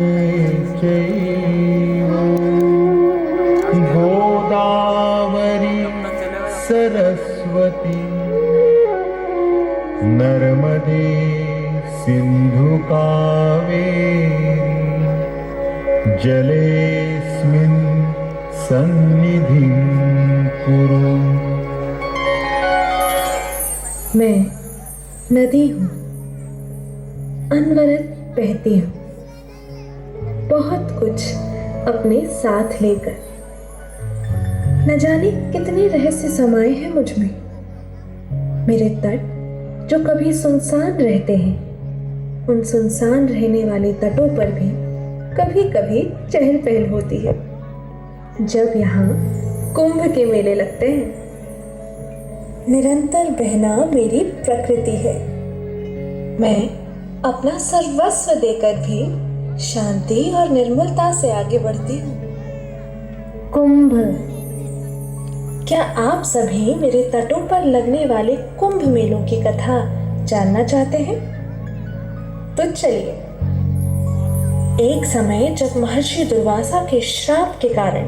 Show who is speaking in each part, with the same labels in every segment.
Speaker 1: चैव गोदावरी सरस्वती नर्मदे सिन्धु कावेरी जलेऽस्मिन् सन्निधिं कुरु।
Speaker 2: मैं नदी हूँ, अनवरत बहती हूँ, बहुत कुछ अपने साथ लेकर। न जाने कितने रहस्य समाये हैं मुझ में। मेरे तट जो कभी सुनसान रहते हैं, उन सुनसान रहने वाले तटों पर भी कभी कभी चहल पहल होती है, जब यहाँ कुंभ के मेले लगते हैं। निरंतर बहना मेरी प्रकृति है। मैं अपना सर्वस्व देकर भी शांति और निर्मलता से आगे बढ़ती हूँ। कुंभ, क्या आप सभी मेरे तटों पर लगने वाले कुंभ मेलों की कथा जानना चाहते हैं? तो चलिए। एक समय जब महर्षि दुर्वासा के श्राप के कारण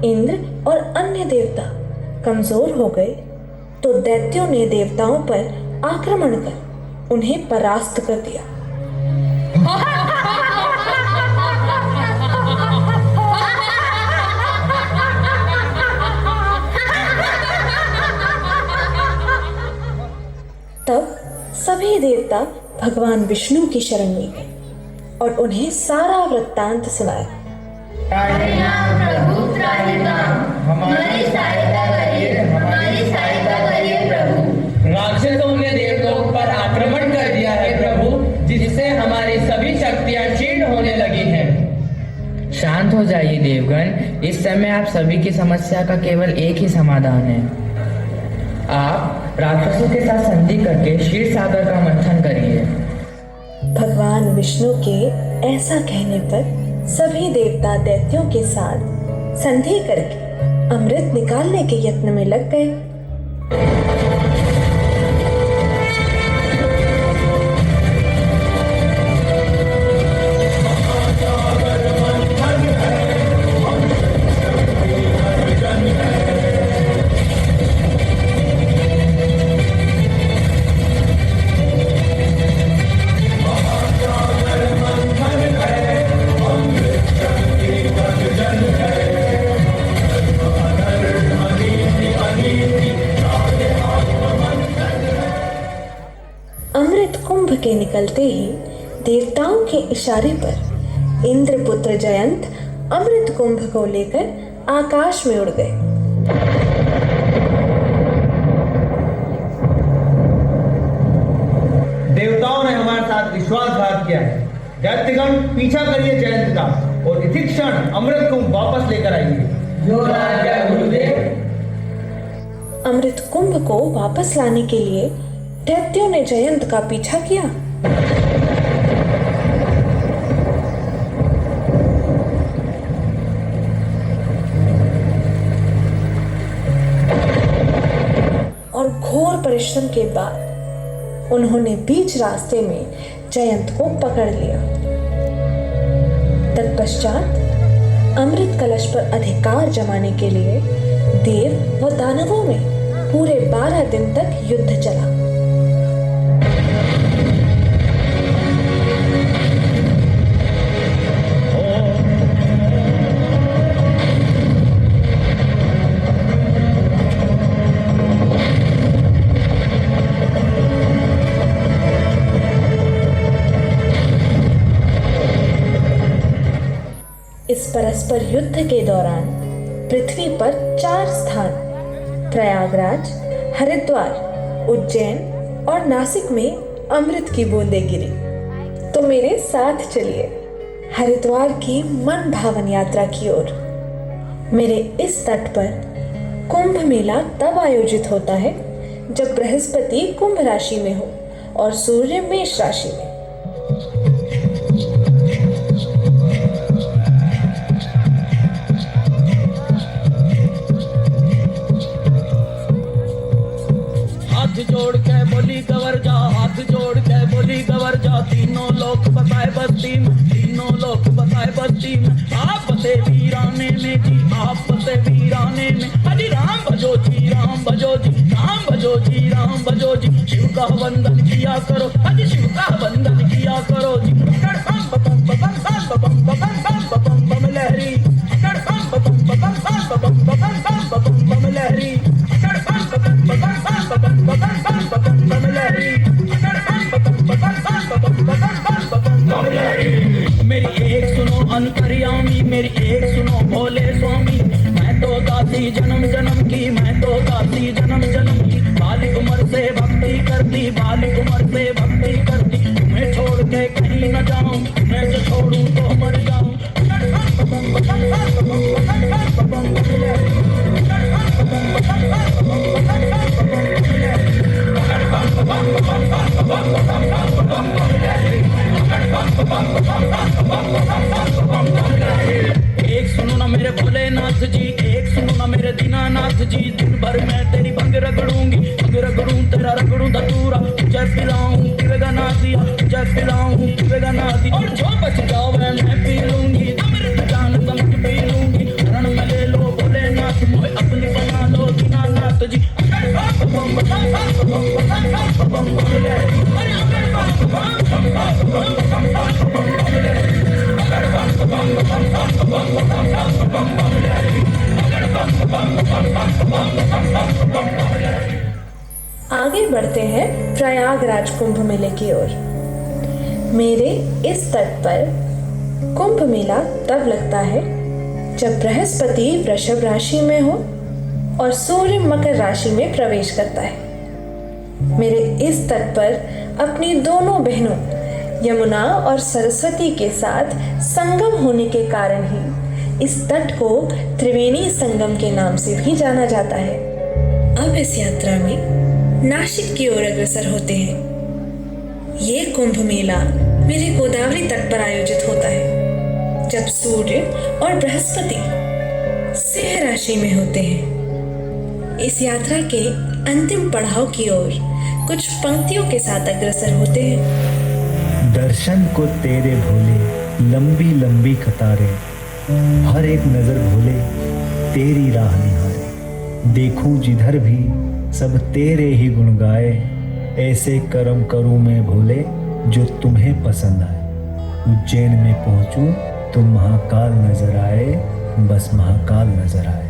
Speaker 2: इंद्र और अन्य देवता कमजोर हो गए, तो दैत्यों ने देवताओं पर आक्रमण कर उन्हें परास्त कर दिया। तब सभी देवता भगवान विष्णु की शरण में गए और उन्हें सारा वृत्तांत सुनाया।
Speaker 3: हमारी सहायता करिए प्रभु।
Speaker 4: राक्षसों ने देवलोक पर आक्रमण कर दिया है प्रभु, जिससे हमारी सभी शक्तियां क्षीण होने लगी हैं।
Speaker 5: शांत हो जाइए देवगण, इस समय आप सभी की समस्या का केवल एक ही समाधान है। आप राक्षसों के साथ संधि करके क्षीर सागर का मंथन करिए।
Speaker 2: भगवान विष्णु के ऐसा कहने पर सभी देवता दैत्यों के साथ संधि करके अमृत निकालने के यत्न में लग गए। अमृत कुंभ के निकलते ही देवताओं के इशारे पर इंद्रपुत्र जयंत अमृत कुंभ को लेकर आकाश में उड़ गए।
Speaker 6: देवताओं ने हमारे साथ विश्वासघात किया है। दैत्यगण पीछा करिए जयंत का और इसी क्षण अमृत कुंभ वापस लेकर आइए।
Speaker 4: जो राजा गुरुदेव।
Speaker 2: अमृत कुंभ को वापस लाने के लिए दैत्यों ने जयंत का पीछा किया। और घोर परिश्रम के बाद उन्होंने बीच रास्ते में जयंत को पकड़ लिया। तत्पश्चात अमृत कलश पर अधिकार जमाने के लिए देव व दानवों में पूरे 12 दिन तक युद्ध चला। इस परस्पर युद्ध के दौरान पृथ्वी पर 4 स्थान प्रयागराज, हरिद्वार, उज्जैन और नासिक में अमृत की बूंदें गिरी। तो मेरे साथ चलिए हरिद्वार की मन भावन यात्रा की ओर। मेरे इस तट पर कुंभ मेला तब आयोजित होता है जब बृहस्पति कुंभ राशि में हो और सूर्य मेष राशि में।
Speaker 7: हाथ जोड़ के बोली गवर जा, हाथ जोड़ के बोली गवर जा, तीनों लोक बताए बस्ती, तीनों लोक किया करो, आज शिव का वंदन किया करो जी। बम बम बम बम बम बम बम बम बम बम लहरी, बम बम बम बम बम बम बम लहरी, बम बम बम बम बम लहरी, बम लहरी। मेरी एक सुनो अंतर्यामी, मेरी एक सुनो भोले स्वामी, मैं तो दासी जन्म जन्म की, मैं तो दासी जन्म जन्म की। बालिक उम्र से भक्ति करती, बालिक उम्र से भक्ति करती, तुम्हें छोड़ के कहीं न जाऊं, तुम्हें जो छोड़ूं तो मर जाऊं। एक सुनो ना मेरे भोलेनाथ जी, एक सुनो ना मेरे दीनानाथ जी, दिन भर मैं तेरी भंग रगड़ूंगी, भंग रगड़ूं तेरा रगड़ूं धतूरा, तुझे पिलाऊं पीवेगा ना दिया, तुझे पिलाऊं पीवेगा ना दिया, और जो बच जावे मैं पी लूंगी, अमृत जान समझ पी लूंगी। रण में ले लो भोलेनाथ, मोहे अपनी बना लो दीनानाथ जी।
Speaker 2: आगे बढ़ते हैं प्रयागराज कुंभ मेले की ओर। मेरे इस तट पर कुंभ मेला तब लगता है जब बृहस्पति वृषभ राशि में हो और सूर्य मकर राशि में प्रवेश करता है। मेरे इस तट पर अपनी दोनों बहनों यमुना और सरस्वती के साथ संगम होने के कारण ही इस तट को त्रिवेणी संगम के नाम से भी जाना जाता है। अब इस यात्रा में नासिक की ओर अग्रसर होते हैं। ये कुंभ मेला मेरे गोदावरी तट पर आयोजित होता है जब सूर्य और बृहस्पति सिंह राशि में होते हैं। इस यात्रा के अंतिम पड़ाव की ओर कुछ पंक्तियों के साथ अग्रसर होते हैं।
Speaker 1: दर्शन को तेरे भोले लंबी लंबी कतारें, हर एक नजर भोले तेरी राह निहारे। देखूं जिधर भी सब तेरे ही गुण गाए, ऐसे कर्म करूं मैं भोले जो तुम्हें पसंद आए। उज्जैन में पहुंचूं तो महाकाल नजर आए, बस महाकाल नजर आए।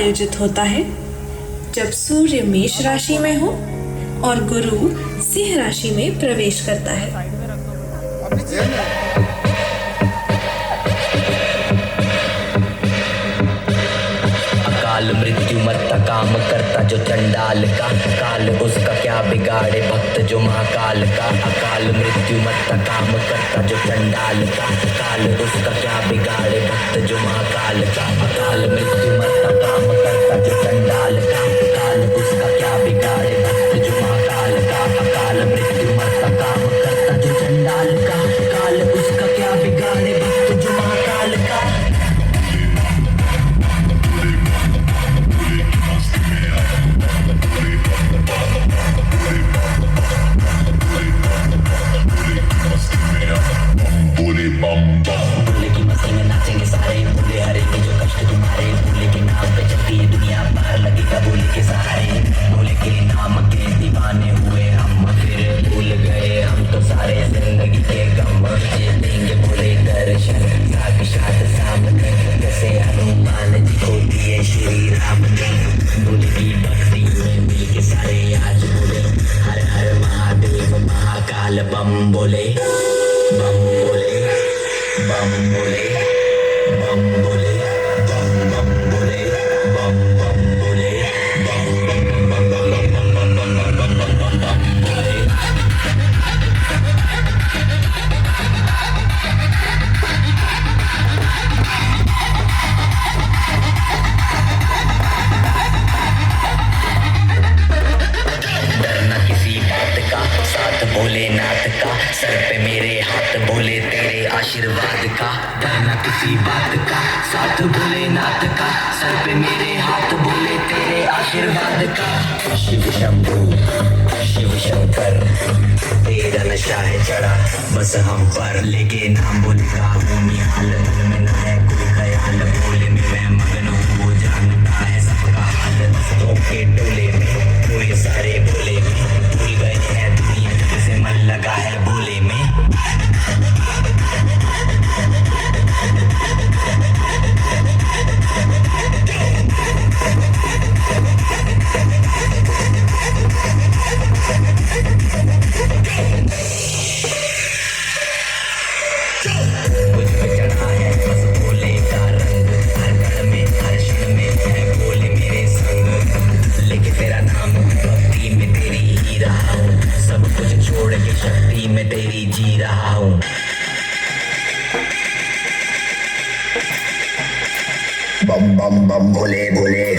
Speaker 2: आयोजित होता है जब सूर्य मेष राशि में हो और गुरु सिंह राशि में प्रवेश करता है।
Speaker 8: अकाल मृत्यु मरता काम करता जो चंडाल का, काल उसका क्या बिगाड़े भक्त जो महाकाल का। अकाल मृत्यु मरता काम करता जो चंडाल का, काल उसका क्या बिगाड़े भक्त जो महाकाल का। अकाल मृत्यु मरता काम करता जो चंडाल का, काल उसका क्या बिगाड़े भक्त जो महाकाल का। अकाल मृत्यु मरता काम करता जो चंडाल का, काल उसका क्या बिगाड़े भक्त जो महाकाल का। भोले की मस्ती में नाचेंगे सारे, भोले हरेंगे जो कष्ट तुम्हारे। भोले के नाम पे चलती है दुनिया, पार लगेगा भोले के सहारे। भोले के नाम के दीवाने हुए हम, फिर भूल गए हम तो सारे जिंदगी के गम। ये देंगे भोले दर्शन साक्षात सामने, जैसे हनुमान जी को दिए श्री राम ने। भोले की भक्ति में मिल के सारे आज बोले, हर हर महादेव महाकाल बम बोले, बम बोले, बम बोले, बम बोले, बम बम बोले, बम बम बोले, बम बम बम बम बम बम बम बम बम बम बम बोले। डरना किसी बात का, साथ भोलेनाथ का, सर पे मेरे हाथ भोले तेरे आशीर्वाद का। डरना किसी बात का, साथ भोलेनाथ का, सर पे मेरे हाथ भोले तेरे आशीर्वाद का। शिव शंभू शिव शंकर तेरा नशा है चढ़ा बस हम पर, लेके नाम भोले का हूँ निहाल। मन में न है कोई ख्याल, भोले में मैं मगन हूँ, वो जानता है सबका हाल। दोस्तों के टोले में कोई सारे भोले में, भूल गए हैं दुनिया जब से मन लगा है भोले में। मुझ पे चढ़ा है बस भोले का रंग, हर घर में हर क्षण में है भोले मेरे संग। लेके तेरा नाम भक्ति में तेरी ही रहा हूँ, सब कुछ छोड़ के शक्ति में तेरी जी रहा हूँ। बम बम बम Bhole Bhole.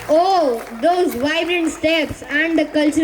Speaker 9: Oh, those vibrant steps and the cultural